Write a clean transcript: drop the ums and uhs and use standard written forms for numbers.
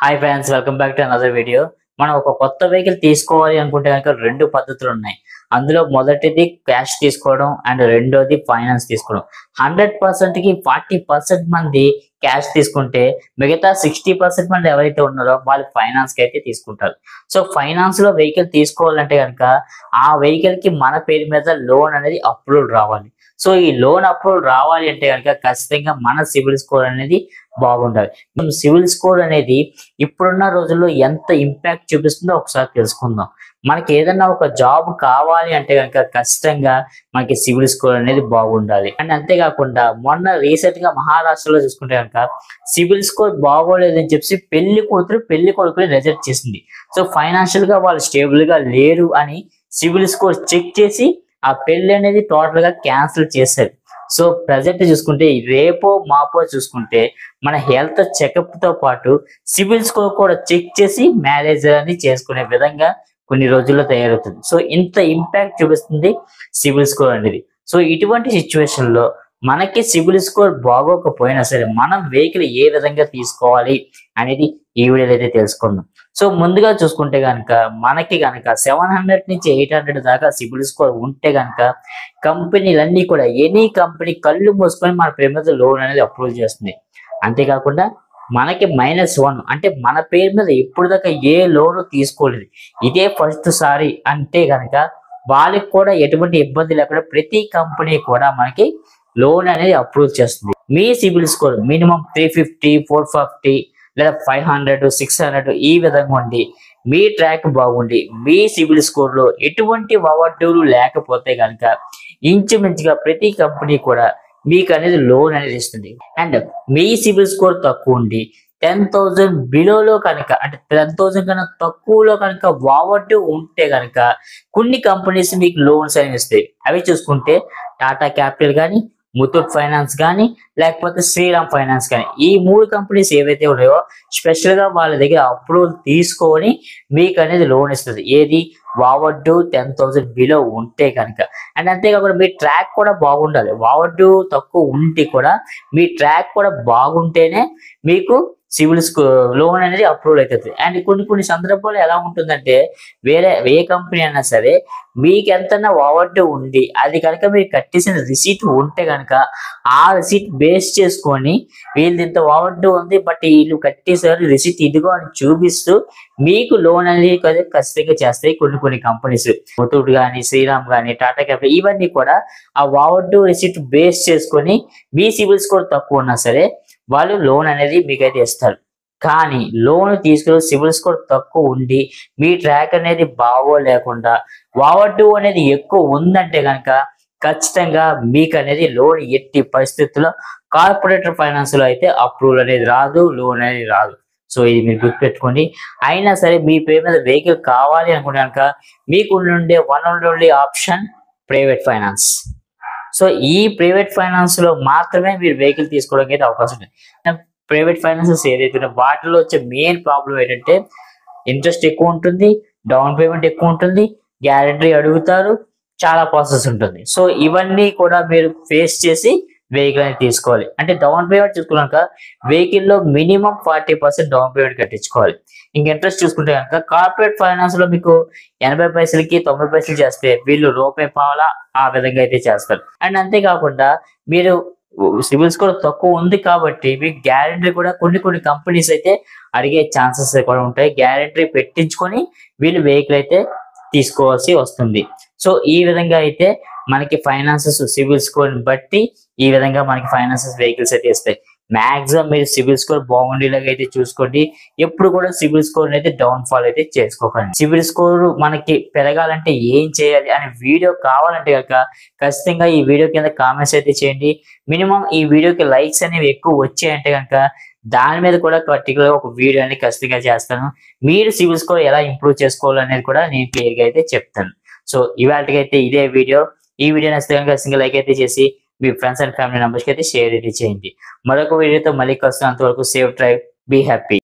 Hi friends, welcome back to another video. మనం ఒక కొత్త వెహికల్ తీసుకోవాలి అనుకుంటే కనుక రెండు పద్ధతులు ఉన్నాయి. అందులో మొదటిది క్యాష్ తీసుకోవడం అండ్ రెండోది ఫైనాన్స్ తీసుకోవడం. 100% కి 40% మంది క్యాష్ తీసుకుంటే మిగతా 60% మంది ఎవరైతే ఉన్నారో వాళ్ళు ఫైనాన్స్ కి అయితే తీసుకుంటారు. సో ఫైనాన్స్ లో వెహికల్ తీసుకోవాలంటే కనుక ఆ వెహికల్ కి మన పేరు మీద లోన్ అనేది అప్రూవల్ రావాలి. సో ఈ లోన్ అప్రూవల్ రావాలి అంటే కనుక ఖచ్చితంగా మన సిబిల్ స్కోర్ అనేది బాగుండాలి. సివిల్ స్కోర్ అనేది ఇప్పుడున్న రోజుల్లో ఎంత ఇంపాక్ట్ చూపిస్తుందో ఒకసారి తెలుసుకుందాం. మనకి ఏదైనా ఒక జాబ్ కావాలి అంటే కనుక ఖచ్చితంగా మనకి సివిల్ స్కోర్ అనేది బాగుండాలి. అండ్ అంతేకాకుండా మొన్న రీసెంట్ గా మహారాష్ట్రలో చూసుకుంటే కనుక సివిల్ స్కోర్ బాగోలేదని చెప్పి పెళ్లి కూతురు పెళ్లి కొడుకుని రిజెక్ట్ చేసింది. సో ఫైనాన్షియల్ గా వాళ్ళు స్టేబుల్ గా లేరు అని సివిల్ స్కోర్ చెక్ చేసి ఆ పెళ్లి అనేది టోటల్ గా క్యాన్సిల్ చేశారు. సో ప్రజెంట్ చూసుకుంటే రేపో మాపో చూసుకుంటే మన హెల్త్ చెకప్ తో పాటు సివిల్ స్కోర్ కూడా చెక్ చేసి మ్యారేజ్ అని చేసుకునే విధంగా కొన్ని రోజుల్లో తయారవుతుంది. సో ఇంత ఇంపాక్ట్ చూపిస్తుంది సివిల్ స్కోర్ అనేది. సో ఇటువంటి సిచ్యువేషన్ లో మనకి సివిల్ స్కోర్ బాగోకపోయినా సరే మనం వెహికల్ ఏ విధంగా తీసుకోవాలి అనేది ఈ వీడియోలో అయితే తెలుసుకుందాం. సో ముందుగా చూసుకుంటే కనుక మనకి కనుక 700 నుంచి 800 దాకా సిబిల్ స్కోర్ ఉంటే కనుక కంపెనీలన్నీ కూడా ఎనీ కంపెనీ కళ్ళు మూసుకొని మన పేరు మీద లోన్ అనేది అప్రూవ్ చేస్తుంది. అంతేకాకుండా మనకి -1 అంటే మన పేరు మీద ఇప్పుడు దాకా ఏ లోన్ తీసుకోలేదు, ఇదే ఫస్ట్ సారి అంటే కనుక వాళ్ళకి కూడా ఎటువంటి ఇబ్బంది లేకుండా ప్రతి కంపెనీ కూడా మనకి లోన్ అనేది అప్రూవ్ చేస్తుంది. మీ సిబిల్ స్కోర్ మినిమం 350, 450 లేదా 500, 600 ఈ విధంగా ఉండి మీ ట్రాక్ బాగుండి మీ సిబిల్ స్కోర్ లో ఎటువంటి ఓవర్డ్యూలు లేకపోతే కనుక ఇంచుమించుగా ప్రతి కంపెనీ కూడా మీకు అనేది లోన్ అనేది ఇస్తుంది. అండ్ మీ సిబిల్ స్కోర్ తక్కువ ఉండి 10,000 బిలోలో కనుక అంటే 10,000 కన్నా తక్కువలో కనుక ఓవర్డ్యూ ఉంటే కనుక కొన్ని కంపెనీస్ మీకు లోన్స్ అనేవి ఇస్తాయి. అవి చూసుకుంటే టాటా క్యాపిటల్ కానీ, ముతూట్ ఫైనాన్స్ కానీ, లేకపోతే శ్రీరామ్ ఫైనాన్స్ కానీ, ఈ 3 కంపెనీస్ ఏవైతే ఉన్నాయో స్పెషల్ గా వాళ్ళ దగ్గర అప్రూవల్ తీసుకొని మీకు అనేది లోన్ ఇస్తుంది. ఏది ఓవర్డ్యూ 10,000 బిలో ఉంటే కనుక. అండ్ అంతేకాకుండా మీ ట్రాక్ కూడా బాగుండాలి. ఓవర్డ్యూ తక్కువ ఉంటే కూడా మీ ట్రాక్ కూడా బాగుంటేనే మీకు సివిల్ లోన్ అనేది అప్రూవల్ అవుతుంది. అండ్ కొన్ని సందర్భాలు ఎలా ఉంటుందంటే వేరే ఏ కంపెనీ అయినా సరే మీకు ఎంతన్నా ఓవర్డ్యూ ఉండి అది కనుక మీరు కట్టేసిన రిసీట్ ఉంటే కనుక ఆ రిసీట్ బేస్ చేసుకొని వీళ్ళు ఇంత ఓవర్డ్యూ ఉంది బట్ వీళ్ళు కట్టేసారు రిసీట్ ఇదిగో అని చూపిస్తూ మీకు లోన్ అనేది ఖచ్చితంగా చేస్తాయి కొన్ని కంపెనీస్. ముతూట్ కానీ, శ్రీరామ్ కానీ, టాటా క్యాపిటల్ ఇవన్నీ కూడా ఆ ఓవర్డ్యూ రిసీట్ బేస్ చేసుకొని మీ సివిల్ స్కోర్ తక్కువ ఉన్నా సరే వాళ్ళు లోన్ అనేది మీకైతే ఇస్తారు. కానీ లోన్ తీసుకుని సివిల్ స్కోర్ తక్కువ ఉండి మీ ట్రాక్ అనేది బాగోలేకుండా ఓవర్డ్యూ అనేది ఎక్కువ ఉందంటే కనుక ఖచ్చితంగా మీకు అనేది లోన్ ఎట్టి పరిస్థితుల్లో కార్పొరేటర్ ఫైనాన్స్ లో అయితే అప్రూవల్ అనేది రాదు, లోన్ అనేది రాదు. సో ఇది మీరు గుర్తుపెట్టుకోండి. అయినా సరే మీ పేరు మీద వెహికల్ కావాలి అనుకుంటే కనుక మీకు ఉండే one and only option private finance. So ఈ ప్రైవేట్ ఫైనాన్స్ లో మాత్రమే మీరు వెహికల్ తీసుకోవడానికి అయితే అవకాశం ఉంది. ప్రైవేట్ ఫైనాన్సెస్ ఏదైతే వాటిలో వచ్చే మెయిన్ ప్రాబ్లం ఏంటంటే ఇంట్రెస్ట్ ఎక్కువ ఉంటుంది, డౌన్ పేమెంట్ ఎక్కువ ఉంటుంది, గ్యారెంటీ అడుగుతారు, చాలా ప్రాసెస్ ఉంటుంది. సో ఇవన్నీ కూడా మీరు ఫేస్ చేసి వెహికల్ అనేది తీసుకోవాలి. అంటే డౌన్ పేమెంట్ చూసుకున్నాక వెహికల్ లో మినిమం 40% డౌన్ పేమెంట్ కట్టించుకోవాలి. ఇంక ఇంట్రెస్ట్ చూసుకుంటే కనుక కార్పొరేట్ ఫైనాన్స్ లో మీకు 80 పైసలకి 90 పైసలు చేస్తే వీళ్ళు రూపాయి పావలా ఆ విధంగా అయితే చేస్తారు. అండ్ అంతేకాకుండా మీరు సివిల్ స్కోర్ తక్కువ ఉంది కాబట్టి మీకు గ్యారెంటీ కూడా కొన్ని కంపెనీస్ అయితే అడిగే ఛాన్సెస్ కూడా ఉంటాయి. గ్యారెంటీ పెట్టించుకొని వీళ్ళు వెహికల్ అయితే తీసుకోవాల్సి వస్తుంది. సో ఈ విధంగా అయితే మనకి ఫైనాన్సెస్ సివిల్ స్కోర్ బట్టి ఈ విధంగా మనకి ఫైనాన్సెస్ వెహికల్స్ అయితే ఇస్తాయి. మాక్సిమం మీరు సివిల్ స్కోర్ బాగుండేలాగా అయితే చూసుకోండి. ఎప్పుడు కూడా సివిల్ స్కోర్ అయితే డౌన్ ఫాల్ అయితే చేసుకోకండి. సివిల్ స్కోర్ మనకి పెరగాలంటే ఏం చేయాలి అనే వీడియో కావాలంటే కనుక ఖచ్చితంగా ఈ వీడియో కింద కామెంట్స్ అయితే చేయండి. మినిమం ఈ వీడియోకి లైక్స్ అనేవి ఎక్కువ వచ్చాయంటే కనుక దాని మీద కూడా పర్టికులర్ ఒక వీడియో అనేది ఖచ్చితంగా చేస్తాను. మీరు సివిల్ స్కోర్ ఎలా ఇంప్రూవ్ చేసుకోవాలనేది కూడా నేను క్లియర్ గా అయితే చెప్తాను. సో ఇవాళకైతే ఇదే వీడియో. ఈ వీడియో నచ్చితే కనుక సింగిల్ లైక్ అయితే చేసి మీ ఫ్రెండ్స్ అండ్ ఫ్యామిలీ మెంబర్స్ కి అయితే షేర్ అయితే చేయండి. మరొక వీడియోతో మళ్ళీ కలుస్తాను. అంతవరకు సేఫ్ డ్రైవ్, బీ హ్యాపీ.